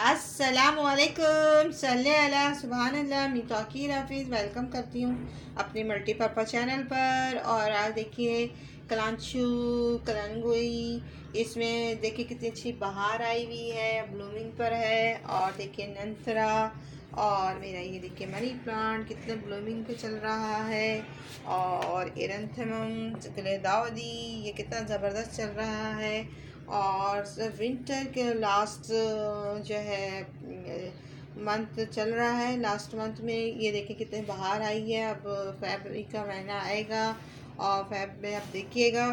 अस्सलामुअलैकुम सल्ले अला सुभान अल्लाह। मैं तौकीर हाफिज़ वेलकम करती हूँ अपने मल्टीपर्पज़ चैनल पर। और आज देखिए कलांशु कलंगुई, इसमें देखिए कितनी अच्छी बहार आई हुई है, ब्लूमिंग पर है। और देखिए नंतरा और मेरा ये देखिए मनी प्लांट कितना ब्लूमिंग पे चल रहा है। और एरंथमम दावदी ये कितना ज़बरदस्त चल रहा है। और विंटर के लास्ट जो है मंथ चल रहा है, लास्ट मंथ में ये देखिए कितने बाहर आई है। अब फरवरी का महीना आएगा और फेब में अब देखिएगा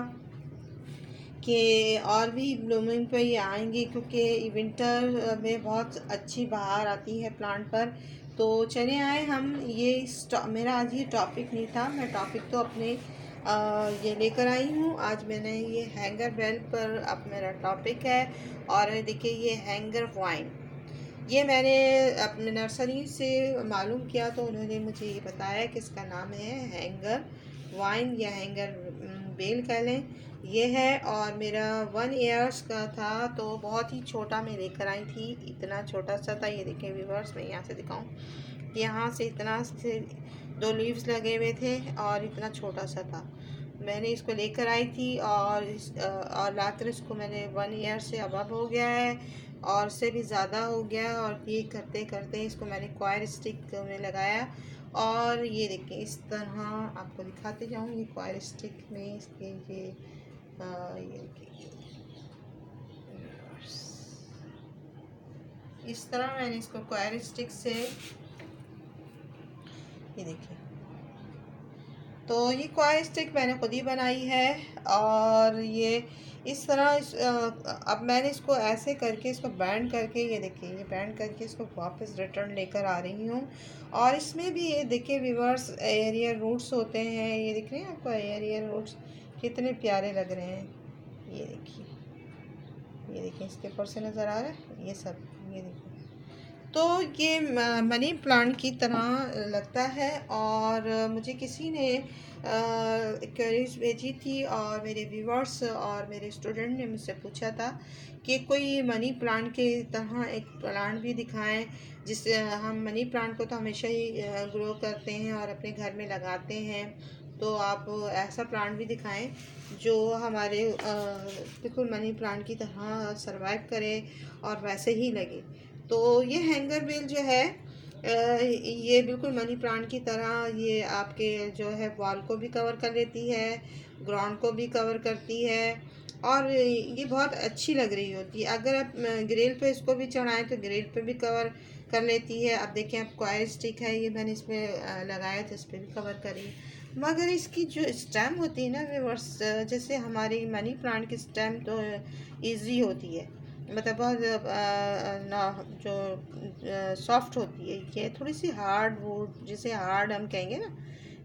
कि और भी ब्लूमिंग पे ये आएंगे, क्योंकि विंटर में बहुत अच्छी बहार आती है प्लांट पर। तो चले आए हम मेरा आज ये टॉपिक नहीं था, मैं टॉपिक तो अपने ये लेकर आई हूँ। आज मैंने ये हैंगर बेल पर अब मेरा टॉपिक है। और देखिए ये हैंगर वाइन, ये मैंने अपने नर्सरी से मालूम किया तो उन्होंने मुझे ये बताया कि इसका नाम है हैंगर वाइन या हैंगर बेल कह लें, ये है। और मेरा 1 ईयर्स का था, तो बहुत ही छोटा मैं लेकर आई थी, इतना छोटा सा था। ये देखें व्यूवर्स, मैं यहाँ से दिखाऊं, यहाँ से इतना से 2 लीव्स लगे हुए थे और इतना छोटा सा था। मैंने इसको लेकर आई थी और लाकर इसको मैंने 1 ईयर से अबव हो गया है और से भी ज़्यादा हो गया। और ये करते करते इसको मैंने क्वायर स्टिक में लगाया। और ये देखिए इस तरह आपको दिखाते जाऊँ, ये क्वायर स्टिक में इसके ये देखिए इस तरह मैंने इसको क्वायर स्टिक से, ये देखिए, तो ये क्वायर स्टिक मैंने खुद ही बनाई है। और ये इस तरह अब मैंने इसको ऐसे करके इसको बैंड करके, ये देखिए ये बैंड करके इसको वापस रिटर्न लेकर आ रही हूँ। और इसमें भी ये देखिए व्यूअर्स एरियल रूट्स होते हैं, ये दिख रहे हैं आपको एरियल रूट्स कितने प्यारे लग रहे हैं। ये देखिए, ये देखिए इसके ऊपर से नज़र आ रहा है ये सब, ये देखिए। तो ये मनी प्लांट की तरह लगता है। और मुझे किसी ने क्वेरीज भेजी थी और मेरे व्यूवर्स और मेरे स्टूडेंट ने मुझसे पूछा था कि कोई मनी प्लांट की तरह एक प्लांट भी दिखाएं, जिससे हम मनी प्लांट को तो हमेशा ही ग्रो करते हैं और अपने घर में लगाते हैं। तो आप ऐसा प्लांट भी दिखाएं जो हमारे बिल्कुल मनी प्लांट की तरह सरवाइव करे और वैसे ही लगे। तो ये हैंगर बेल जो है ये बिल्कुल मनी प्लांट की तरह ये आपके जो है वॉल को भी कवर कर लेती है, ग्राउंड को भी कवर करती है। और ये बहुत अच्छी लग रही होती है। अगर आप ग्रिल पे इसको भी चढ़ाएं तो ग्रिल पे भी कवर कर लेती है। अब देखें, आप क्वायर स्टिक है, ये मैंने इसमें लगाया तो इस पर भी कवर करी। मगर इसकी जो स्टेम होती है ना व्यूअर्स, जैसे हमारी मनी प्लांट की स्टेम तो ईजी होती है, मतलब बहुत जो सॉफ्ट होती है, ये थोड़ी सी हार्ड वुड जिसे हार्ड हम कहेंगे ना,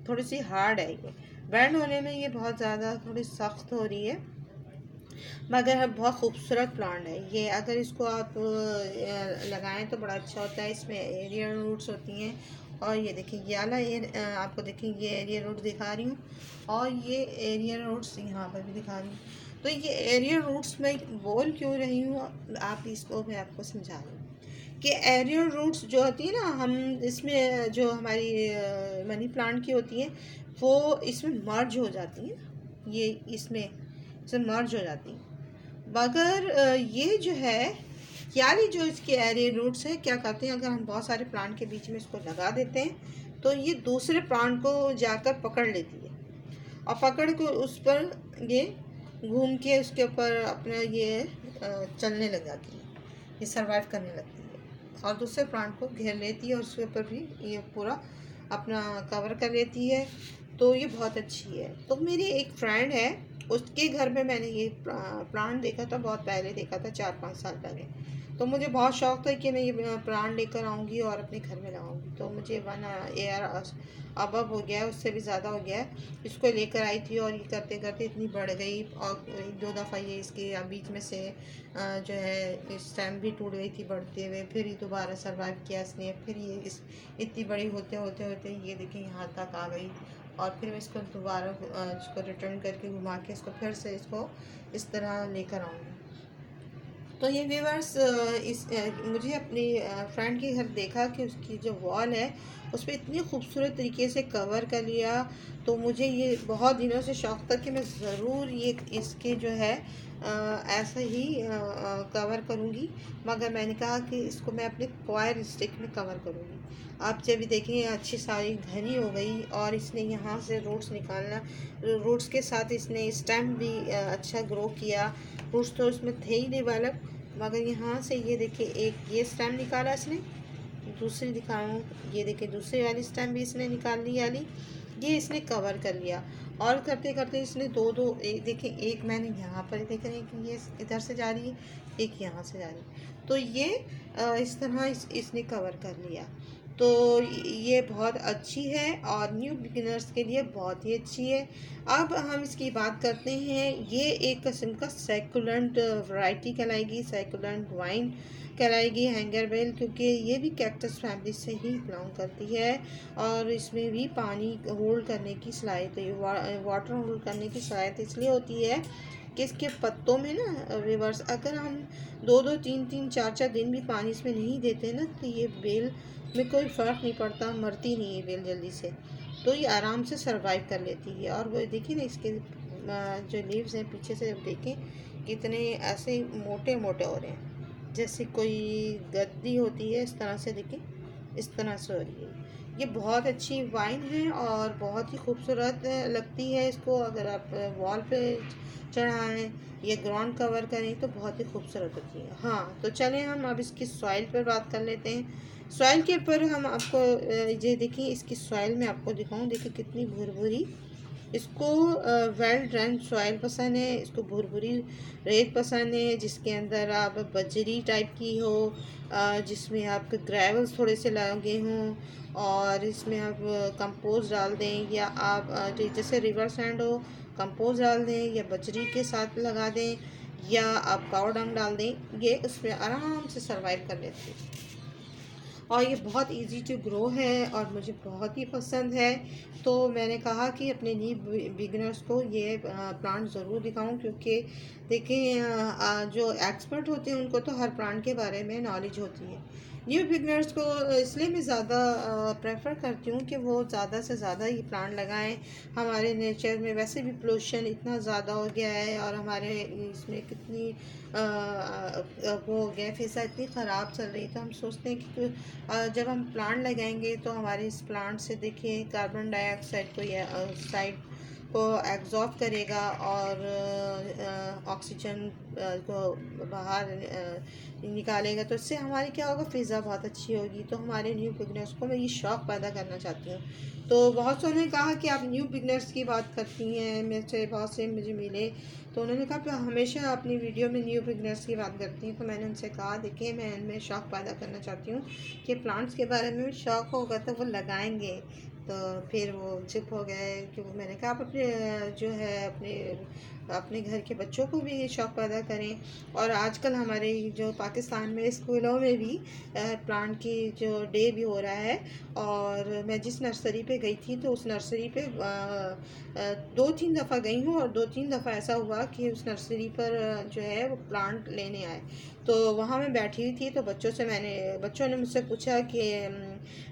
थोड़ी सी हार्ड है ये। बैंड होने में ये बहुत ज़्यादा थोड़ी सख्त हो रही है, मगर बहुत खूबसूरत प्लांट है ये। अगर इसको आप लगाएं तो बड़ा अच्छा होता है। इसमें एरियल रूट्स होती हैं। और ये देखिए ये वाला आपको देखिए ये एरियल रूट दिखा रही हूँ और ये एरियल रूट्स यहाँ पर भी दिखा रही हूँ। तो ये एरियल रूट्स में बोल क्यों रही हूँ, आप इसको मैं आपको समझा रही हूँ कि एरियल रूट्स जो होती है ना, हम इसमें जो हमारी मनी प्लांट की होती हैं वो इसमें मर्ज हो जाती हैं, ये इसमें से मर्ज हो जाती हैं। मगर ये जो है क्याली जो इसके एरियल रूट्स है क्या करते हैं, अगर हम बहुत सारे प्लांट के बीच में इसको लगा देते हैं तो ये दूसरे प्लांट को जाकर पकड़ लेती है और पकड़ के उस पर ये घूम के उसके ऊपर अपना ये चलने लग जाती है, ये सरवाइव करने लगती है और दूसरे प्लांट को घेर लेती है और उसके ऊपर भी ये पूरा अपना कवर कर लेती है। तो ये बहुत अच्छी है। तो मेरी एक फ्रेंड है, उसके घर में मैंने ये प्लांट देखा था, बहुत पहले देखा था, 4-5 साल पहले। तो मुझे बहुत शौक था कि मैं ये प्लांट लेकर आऊँगी और अपने घर में लगाऊंगी। तो मुझे 1 ईयर अबव हो गया है, उससे भी ज़्यादा हो गया है। इसको लेकर आई थी और ये करते करते इतनी बढ़ गई और 2 दफ़ा ये इसके बीच में से जो है स्टेम भी टूट गई थी बढ़ते हुए, फिर ये दोबारा सर्वाइव किया इसने, फिर ये इस इतनी बड़ी होते होते होते ये देखिए यहाँ तक आ गई। और फिर मैं इसको दोबारा इसको रिटर्न करके घुमा के इसको फिर से इसको इस तरह लेकर आऊँगी। तो ये व्यूवर्स मुझे अपनी फ्रेंड के घर देखा कि उसकी जो वॉल है उस पर इतनी खूबसूरत तरीके से कवर कर लिया। तो मुझे ये बहुत दिनों से शौक़ था कि मैं ज़रूर ये इसके जो है ऐसा ही कवर करूँगी, मगर मैंने कहा कि इसको मैं अपने क्वायर स्टिक में कवर करूँगी। आप जब भी देखें अच्छी सारी घनी हो गई, और इसने यहाँ से रूट्स निकालना, रूट्स के साथ इसने स्टेम भी अच्छा ग्रो किया। रूट्स तो इसमें थे ही डेवलप, मगर यहाँ से ये देखिए एक ये स्टेम निकाला इसने, दूसरी दिखाऊँ, ये देखिए दूसरी वाली स्टेम भी इसने निकाल ली वाली, ये इसने कवर कर लिया। और करते करते इसने दो दो देखिए, एक मैंने यहाँ पर देख रहे हैं कि ये इधर से जा रही है, एक यहाँ से जा रही है, तो ये इस तरह इसने कवर कर लिया। तो ये बहुत अच्छी है और न्यू बिगिनर्स के लिए बहुत ही अच्छी है। अब हम इसकी बात करते हैं। ये एक किस्म का सैकुलेंट वैरायटी कहलाएगी, सैकुलेंट वाइन कहलाएगी, हैंगर बेल, क्योंकि ये भी कैक्टस फैमिली से ही बिलोंग करती है और इसमें भी पानी होल्ड करने की सलाहियत है। वाटर होल्ड करने की सलाहियत इसलिए होती है कि इसके पत्तों में ना रिवर्स, अगर हम दो दो तीन तीन चार चार दिन भी पानी इसमें नहीं देते ना, तो ये बेल में कोई फ़र्क नहीं पड़ता, मरती नहीं है बेल जल्दी से, तो ये आराम से सरवाइव कर लेती है। और वो देखिए ना इसके जो लीव्स हैं पीछे से देखें कितने ऐसे मोटे मोटे हो रहे हैं, जैसे कोई गद्दी होती है, इस तरह से देखें, इस तरह से हो रही है। ये बहुत अच्छी वाइन है और बहुत ही खूबसूरत लगती है। इसको अगर आप वॉल पे चढ़ाएं या ग्राउंड कवर करें तो बहुत ही खूबसूरत होती है। हाँ, तो चलें हम अब इसकी सॉइल पर बात कर लेते हैं। सॉइल के ऊपर हम आपको ये देखिए, इसकी सॉइल में आपको दिखाऊं, देखिए कितनी भुरभुरी। इसको वेल ड्रेन सॉइल पसंद है, इसको भुरभुरी रेत पसंद है, जिसके अंदर आप बजरी टाइप की हो, जिसमें आपके ग्रेवल्स थोड़े से लगे हों, और इसमें आप कंपोस्ट डाल दें, या आप जैसे रिवर सैंड हो कंपोस्ट डाल दें, या बजरी के साथ लगा दें, या आप काव डंग डाल दें, ये उसमें आराम से सर्वाइव कर लेते हैं। और ये बहुत इजी टू ग्रो है और मुझे बहुत ही पसंद है। तो मैंने कहा कि अपने न्यू बिगिनर्स को ये प्लांट ज़रूर दिखाऊं, क्योंकि देखिए जो एक्सपर्ट होते हैं उनको तो हर प्लांट के बारे में नॉलेज होती है। न्यू बिगनर्स को इसलिए मैं ज़्यादा प्रेफर करती हूँ कि वो ज़्यादा से ज़्यादा ये प्लांट लगाएं। हमारे नेचर में वैसे भी पोल्यूशन इतना ज़्यादा हो गया है, और हमारे इसमें कितनी वो हो गया है, फ़िज़ा इतनी ख़राब चल रही है, तो हम सोचते हैं कि जब हम प्लांट लगाएंगे तो हमारे इस प्लांट से देखिए कार्बन डाइऑक्साइड को या साइड को एब्जॉर्ब करेगा, और ऑक्सीजन को बाहर निकालेगा, तो इससे हमारी क्या होगा, फ़िज़ा बहुत अच्छी होगी। तो हमारे न्यू बिगनर्स को मैं ये शौक़ पैदा करना चाहती हूँ। तो बहुत से ने कहा कि आप न्यू बिगनर्स की बात करती हैं, मेरे से बहुत से मुझे मिले, तो उन्होंने कहा कि हमेशा अपनी वीडियो में न्यू बिगनर्स की बात करती हैं। तो मैंने उनसे कहा देखिए, मैं इनमें शौक़ पैदा करना चाहती हूँ कि प्लांट्स के बारे में भी शौक़ होगा तो वो लगाएंगे। तो फिर वो चुप हो गए, क्योंकि मैंने कहा आप अपने जो है अपने घर के बच्चों को भी ये शौक़ पैदा करें। और आजकल हमारे जो पाकिस्तान में स्कूलों में भी प्लांट की जो डे भी हो रहा है, और मैं जिस नर्सरी पे गई थी तो उस नर्सरी पे 2-3 दफ़ा गई हूँ, और 2-3 दफ़ा ऐसा हुआ कि उस नर्सरी पर जो है वो प्लांट लेने आए। तो वहाँ मैं बैठी हुई थी, तो बच्चों ने मुझसे पूछा कि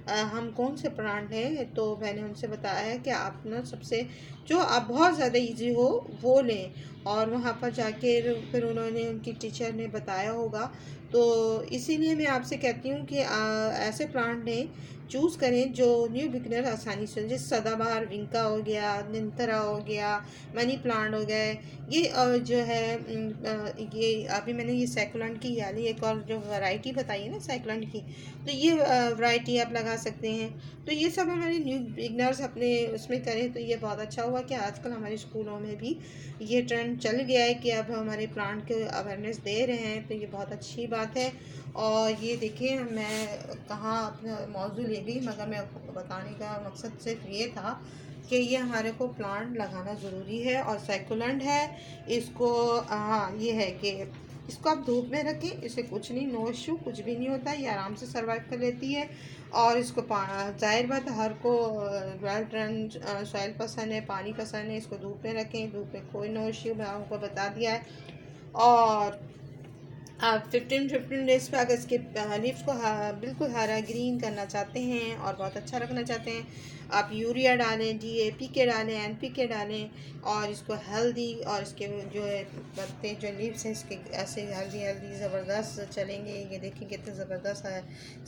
हम कौन से प्लांट हैं, तो मैंने उनसे बताया कि आप ना सबसे जो आप बहुत ज़्यादा इजी हो वो लें। और वहाँ पर जाके फिर उन्होंने, उनकी टीचर ने बताया होगा। तो इसीलिए मैं आपसे कहती हूँ कि ऐसे प्लांट लें, चूज़ करें जो न्यू बिगनर आसानी से, जैसे सदाबहार विंका हो गया, निंतरा हो गया, मनी प्लांट हो गए। ये जो है ये अभी मैंने ये सैकुलेंट की याली एक और जो वैरायटी बताई है ना सैकुलेंट की, तो ये वैरायटी आप लगा सकते हैं। तो ये सब हमारे न्यू बिगनर्स अपने उसमें करें, तो ये बहुत अच्छा हुआ कि आजकल हमारे स्कूलों में भी ये ट्रेंड चल गया है कि अब हमारे प्लांट के अवेयरनेस दे रहे हैं, तो ये बहुत अच्छी बात है। और ये देखिए, मैं कहाँ अपना मौजू ले गई, मगर मैं बताने का मकसद सिर्फ ये था कि ये हमारे को प्लांट लगाना ज़रूरी है और सैकुलेंट है। इसको हाँ, ये है कि इसको आप धूप में रखें, इसे कुछ नहीं, नो इशू, कुछ भी नहीं होता, ये आराम से सर्वाइव कर लेती है। और इसको ज़ाहिर बात है हर को वेल ड्रेन सॉइल पसंद है, पानी पसंद है। इसको धूप में रखें, धूप में कोई नो इशू, मैं आपको बता दिया है। और आप 15 डेज़ पे अगर इसके लीव्स को बिल्कुल हरा ग्रीन करना चाहते हैं और बहुत अच्छा रखना चाहते हैं, आप यूरिया डालें, डीएपी के डालें, एनपीके डालें और इसको हेल्दी, और इसके जो है पत्ते जो लीव्स हैं इसके ऐसे हेल्दी हेल्दी ज़बरदस्त चलेंगे। ये देखिए कितने ज़बरदस्त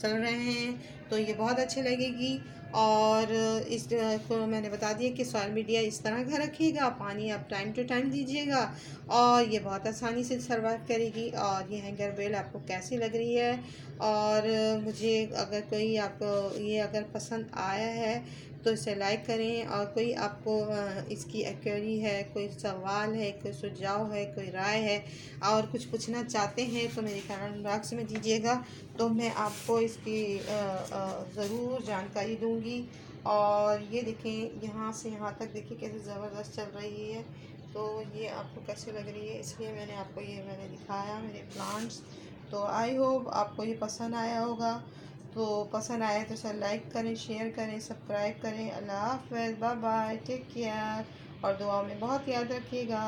चल रहे हैं, तो ये बहुत अच्छे लगेगी। और इस को मैंने बता दिया कि सॉइल मीडिया इस तरह का रखिएगा, पानी आप टाइम टू टाइम दीजिएगा और ये बहुत आसानी से सर्वाइव करेगी। और ये हैंगर बेल आपको कैसी लग रही है, और मुझे अगर कोई आपको ये अगर पसंद आया है तो इसे लाइक करें, और कोई आपको इसकी एक्वेरी है, कोई सवाल है, कोई सुझाव है, कोई राय है और कुछ पूछना चाहते हैं तो मेरे कमेंट बॉक्स में दीजिएगा, तो मैं आपको इसकी ज़रूर जानकारी दूंगी। और ये देखें यहाँ से यहाँ तक, देखिए कैसे ज़बरदस्त चल रही है। तो ये आपको कैसे लग रही है, इसलिए मैंने आपको ये मैंने दिखाया मेरे प्लांट्स। तो आई होप आपको ये पसंद आया होगा। तो पसंद आए तो इसे लाइक करें, शेयर करें, सब्सक्राइब करें। अल्लाह हाफ़िज़, बाय बाय, टेक केयर और दुआ में बहुत याद रखिएगा।